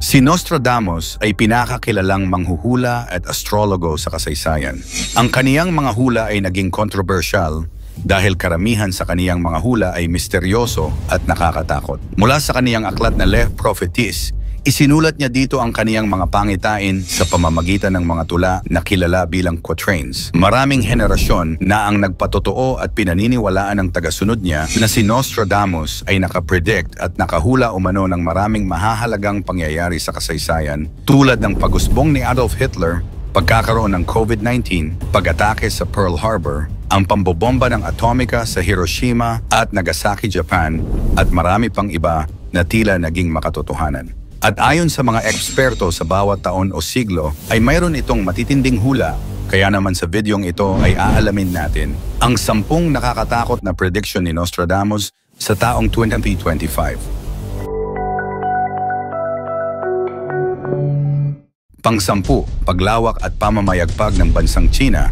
Si Nostradamus ay pinakakilalang manghuhula at astrologo sa kasaysayan. Ang kaniyang mga hula ay naging controversial dahil karamihan sa kaniyang mga hula ay misteryoso at nakakatakot. Mula sa kaniyang aklat na Le Prophéties, isinulat niya dito ang kaniyang mga pangitain sa pamamagitan ng mga tula na kilala bilang quatrains. Maraming henerasyon na ang nagpatotoo at pinaniniwalaan ng tagasunod niya na si Nostradamus ay nakapredict at nakahula umano ng maraming mahahalagang pangyayari sa kasaysayan tulad ng pag-usbong ni Adolf Hitler, pagkakaroon ng COVID-19, pag-atake sa Pearl Harbor, ang pambobomba ng atomika sa Hiroshima at Nagasaki, Japan, at marami pang iba na tila naging makatotohanan. At ayon sa mga eksperto sa bawat taon o siglo, ay mayroon itong matitinding hula. Kaya naman sa videong ito ay aalamin natin ang 10 nakakatakot na prediction ni Nostradamus sa taong 2025. Pang-10, paglawak at pamamayagpag ng bansang China.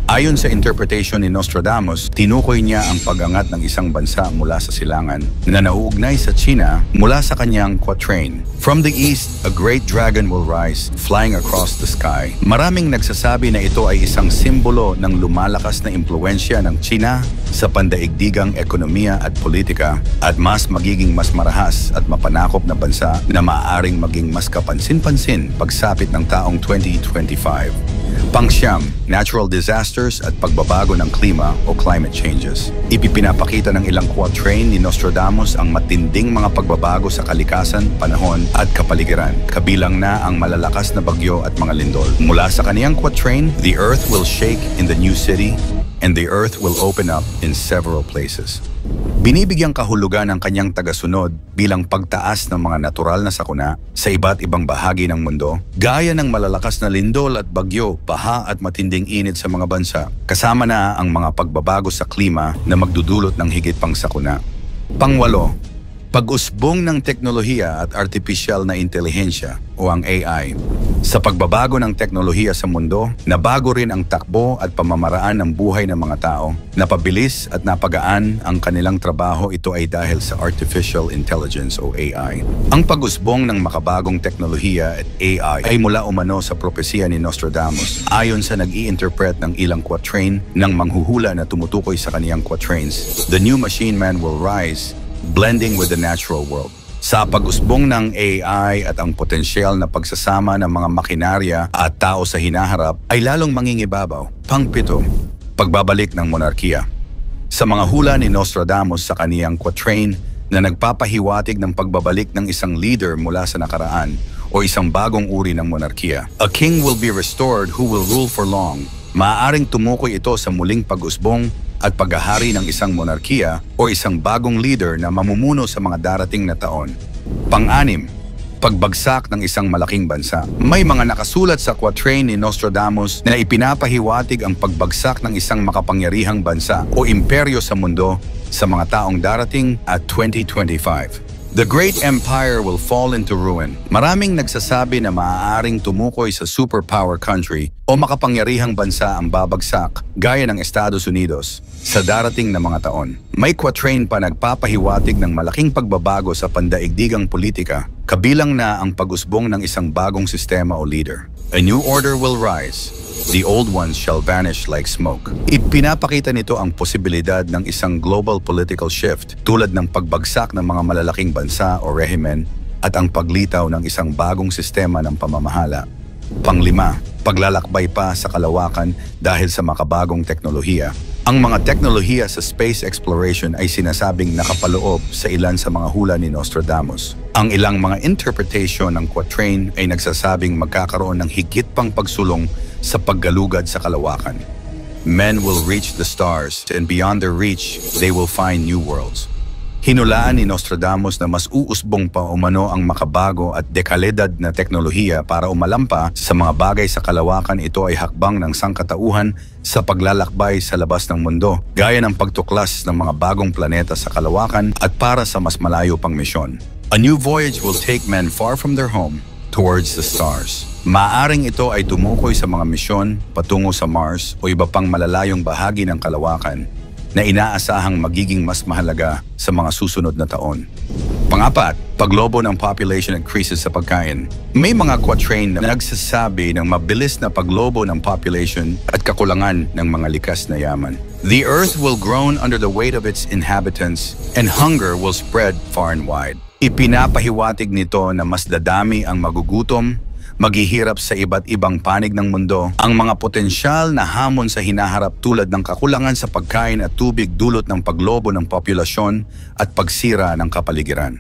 Ayon sa interpretation ni Nostradamus, tinukoy niya ang pag-angat ng isang bansa mula sa silangan na nauugnay sa China mula sa kanyang quatrain. From the east, a great dragon will rise, flying across the sky. Maraming nagsasabi na ito ay isang simbolo ng lumalakas na impluensya ng China sa pandaigdigang ekonomiya at politika at magiging mas marahas at mapanakop na bansa na maaaring maging mas kapansin-pansin pagsapit ng taong 2025. Pang-siyam, natural disasters at pagbabago ng klima o climate changes. Ipinapakita ng ilang quatrain ni Nostradamus ang matinding mga pagbabago sa kalikasan, panahon at kapaligiran, kabilang na ang malalakas na bagyo at mga lindol. Mula sa kaniyang quatrain, the earth will shake in the new city and the earth will open up in several places. Binibigyang kahulugan ng kanyang tagasunod bilang pagtaas ng mga natural na sakuna sa iba't ibang bahagi ng mundo, gaya ng malalakas na lindol at bagyo, baha at matinding init sa mga bansa, kasama na ang mga pagbabago sa klima na magdudulot ng higit pang sakuna. Pang-8, pag-usbong ng teknolohiya at artificial na intelihensya o ang AI. Sa pagbabago ng teknolohiya sa mundo, nabago rin ang takbo at pamamaraan ng buhay ng mga tao. Napabilis at napagaan ang kanilang trabaho, ito ay dahil sa artificial intelligence o AI. Ang pag-usbong ng makabagong teknolohiya at AI ay mula umano sa propesiya ni Nostradamus ayon sa nag-i-interpret ng ilang quatrain ng manghuhula na tumutukoy sa kaniyang quatrains. The new machine man will rise, blending with the natural world. Sa pag-usbong ng AI at ang potensyal na pagsasama ng mga makinarya at tao sa hinaharap ay lalong mangingibabaw. Pang-7, pagbabalik ng monarkiya. Sa mga hula ni Nostradamus sa kaniyang quatrain na nagpapahiwatig ng pagbabalik ng isang leader mula sa nakaraan o isang bagong uri ng monarkiya. A king will be restored who will rule for long. Maaaring tumukoy ito sa muling pag-usbong at paghahari ng isang monarkiya o isang bagong leader na mamumuno sa mga darating na taon. Pang-6, pagbagsak ng isang malaking bansa. May mga nakasulat sa quatrain ni Nostradamus na ipinapahiwatig ang pagbagsak ng isang makapangyarihang bansa o imperyo sa mundo sa mga taong darating at 2025. The great empire will fall into ruin. Maraming nagsasabi na maaaring tumukoy sa superpower country o makapangyarihang bansa ang babagsak gaya ng Estados Unidos sa darating na mga taon. May quatrain pa nagpapahiwatig ng malaking pagbabago sa pandaigdigang politika, kabilang na ang pag-usbong ng isang bagong sistema o leader. A new order will rise. The old ones shall vanish like smoke. Ipinapakita nito ang posibilidad ng isang global political shift tulad ng pagbagsak ng mga malalaking bansa o rehimen at ang paglitaw ng isang bagong sistema ng pamamahala. Pang-5, paglalakbay pa sa kalawakan dahil sa makabagong teknolohiya. Ang mga teknolohiya sa space exploration ay sinasabing nakapaloob sa ilan sa mga hula ni Nostradamus. Ang ilang mga interpretation ng quatrain ay nagsasabing magkakaroon ng higit pang pagsulong sa paggalugad sa kalawakan. Men will reach the stars, and beyond their reach, they will find new worlds. Hinulaan ni Nostradamus na mas uusbong pa umano ang makabago at dekalidad na teknolohiya para umalampa sa mga bagay sa kalawakan. Ito ay hakbang ng sangkatauhan sa paglalakbay sa labas ng mundo, gaya ng pagtuklas ng mga bagong planeta sa kalawakan at para sa mas malayo pang misyon. A new voyage will take men far from their home towards the stars. Maaring ito ay tumukoy sa mga misyon patungo sa Mars o iba pang malalayong bahagi ng kalawakan na inaasahang magiging mas mahalaga sa mga susunod na taon. Pangapat, paglobo ng population at krisis sa pagkain. May mga quatrain na nagsasabi ng mabilis na paglobo ng population at kakulangan ng mga likas na yaman. The earth will groan under the weight of its inhabitants and hunger will spread far and wide. Ipinapahiwatig nito na mas dadami ang magugutom, maghihirap sa iba't ibang panig ng mundo, ang mga potensyal na hamon sa hinaharap tulad ng kakulangan sa pagkain at tubig dulot ng paglobo ng populasyon at pagsira ng kapaligiran.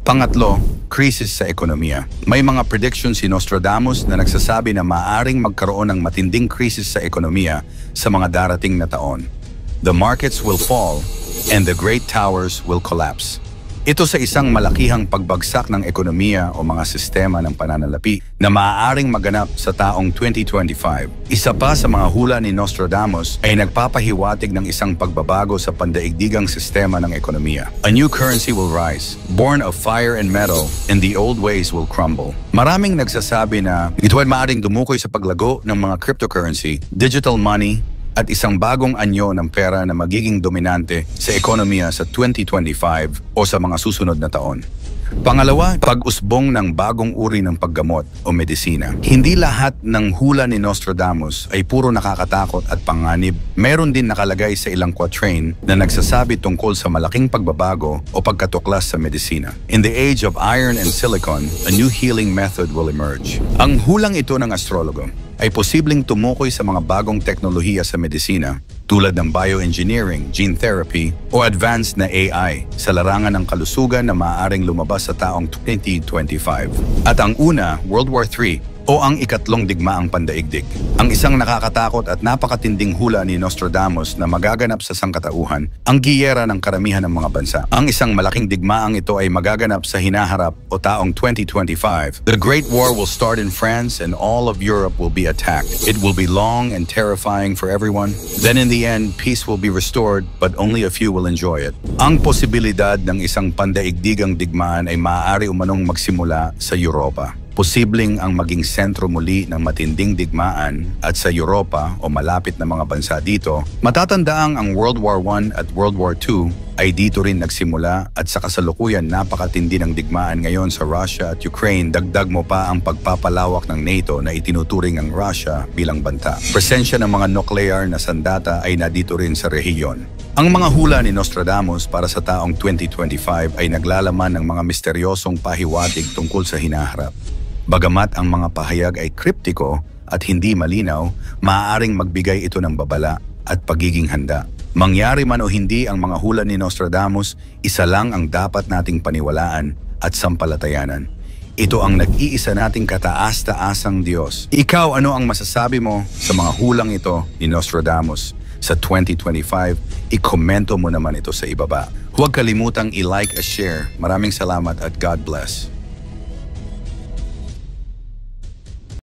Pangatlo, krisis sa ekonomiya. May mga predictions si Nostradamus na nagsasabi na maaring magkaroon ng matinding krisis sa ekonomiya sa mga darating na taon. The markets will fall and the great towers will collapse. Ito sa isang malakihang pagbagsak ng ekonomiya o mga sistema ng pananalapi na maaaring maganap sa taong 2025. Isa pa sa mga hula ni Nostradamus ay nagpapahiwatig ng isang pagbabago sa pandaigdigang sistema ng ekonomiya. A new currency will rise, born of fire and metal, and the old ways will crumble. Maraming nagsasabi na ito ay maaaring dumukoy sa paglago ng mga cryptocurrency, digital money, at isang bagong anyo ng pera na magiging dominante sa ekonomiya sa 2025 o sa mga susunod na taon. Pangalawa, pag-usbong ng bagong uri ng paggamot o medisina. Hindi lahat ng hula ni Nostradamus ay puro nakakatakot at panganib. Meron din nakalagay sa ilang quatrain na nagsasabi tungkol sa malaking pagbabago o pagkatuklas sa medisina. In the age of iron and silicon, a new healing method will emerge. Ang hulang ito ng astrologo ay posibleng tumukoy sa mga bagong teknolohiya sa medisina tulad ng bioengineering, gene therapy, o advanced na AI sa larangan ng kalusugan na maaaring lumabas sa taong 2025. At ang una, World War III, o ang ikatlong digmaang pandaigdig. Ang isang nakakatakot at napakatinding hula ni Nostradamus na magaganap sa sangkatauhan, ang giyera ng karamihan ng mga bansa. Ang isang malaking digmaang ito ay magaganap sa hinaharap o taong 2025. The Great War will start in France and all of Europe will be attacked. It will be long and terrifying for everyone. Then in the end, peace will be restored but only a few will enjoy it. Ang posibilidad ng isang pandaigdigang digmaan ay maaari umanong magsimula sa Europa. Posibleng ang maging sentro muli ng matinding digmaan at sa Europa o malapit na mga bansa dito, matatandaang ang World War I at World War II ay dito rin nagsimula at sa kasalukuyan napakatindi ng digmaan ngayon sa Russia at Ukraine, dagdag mo pa ang pagpapalawak ng NATO na itinuturing ang Russia bilang banta. Presensya ng mga nuclear na sandata ay nadito rin sa rehiyon. Ang mga hula ni Nostradamus para sa taong 2025 ay naglalaman ng mga misteryosong pahiwatig tungkol sa hinaharap. Bagamat ang mga pahayag ay kriptiko at hindi malinaw, maaaring magbigay ito ng babala at pagiging handa. Mangyari man o hindi ang mga hula ni Nostradamus, isa lang ang dapat nating paniwalaan at sampalatayanan. Ito ang nag-iisa nating kataas-taasang Diyos. Ikaw, ano ang masasabi mo sa mga hulang ito ni Nostradamus? Sa 2025, ikomento mo naman ito sa ibaba. Huwag kalimutang i-like at share. Maraming salamat at God bless.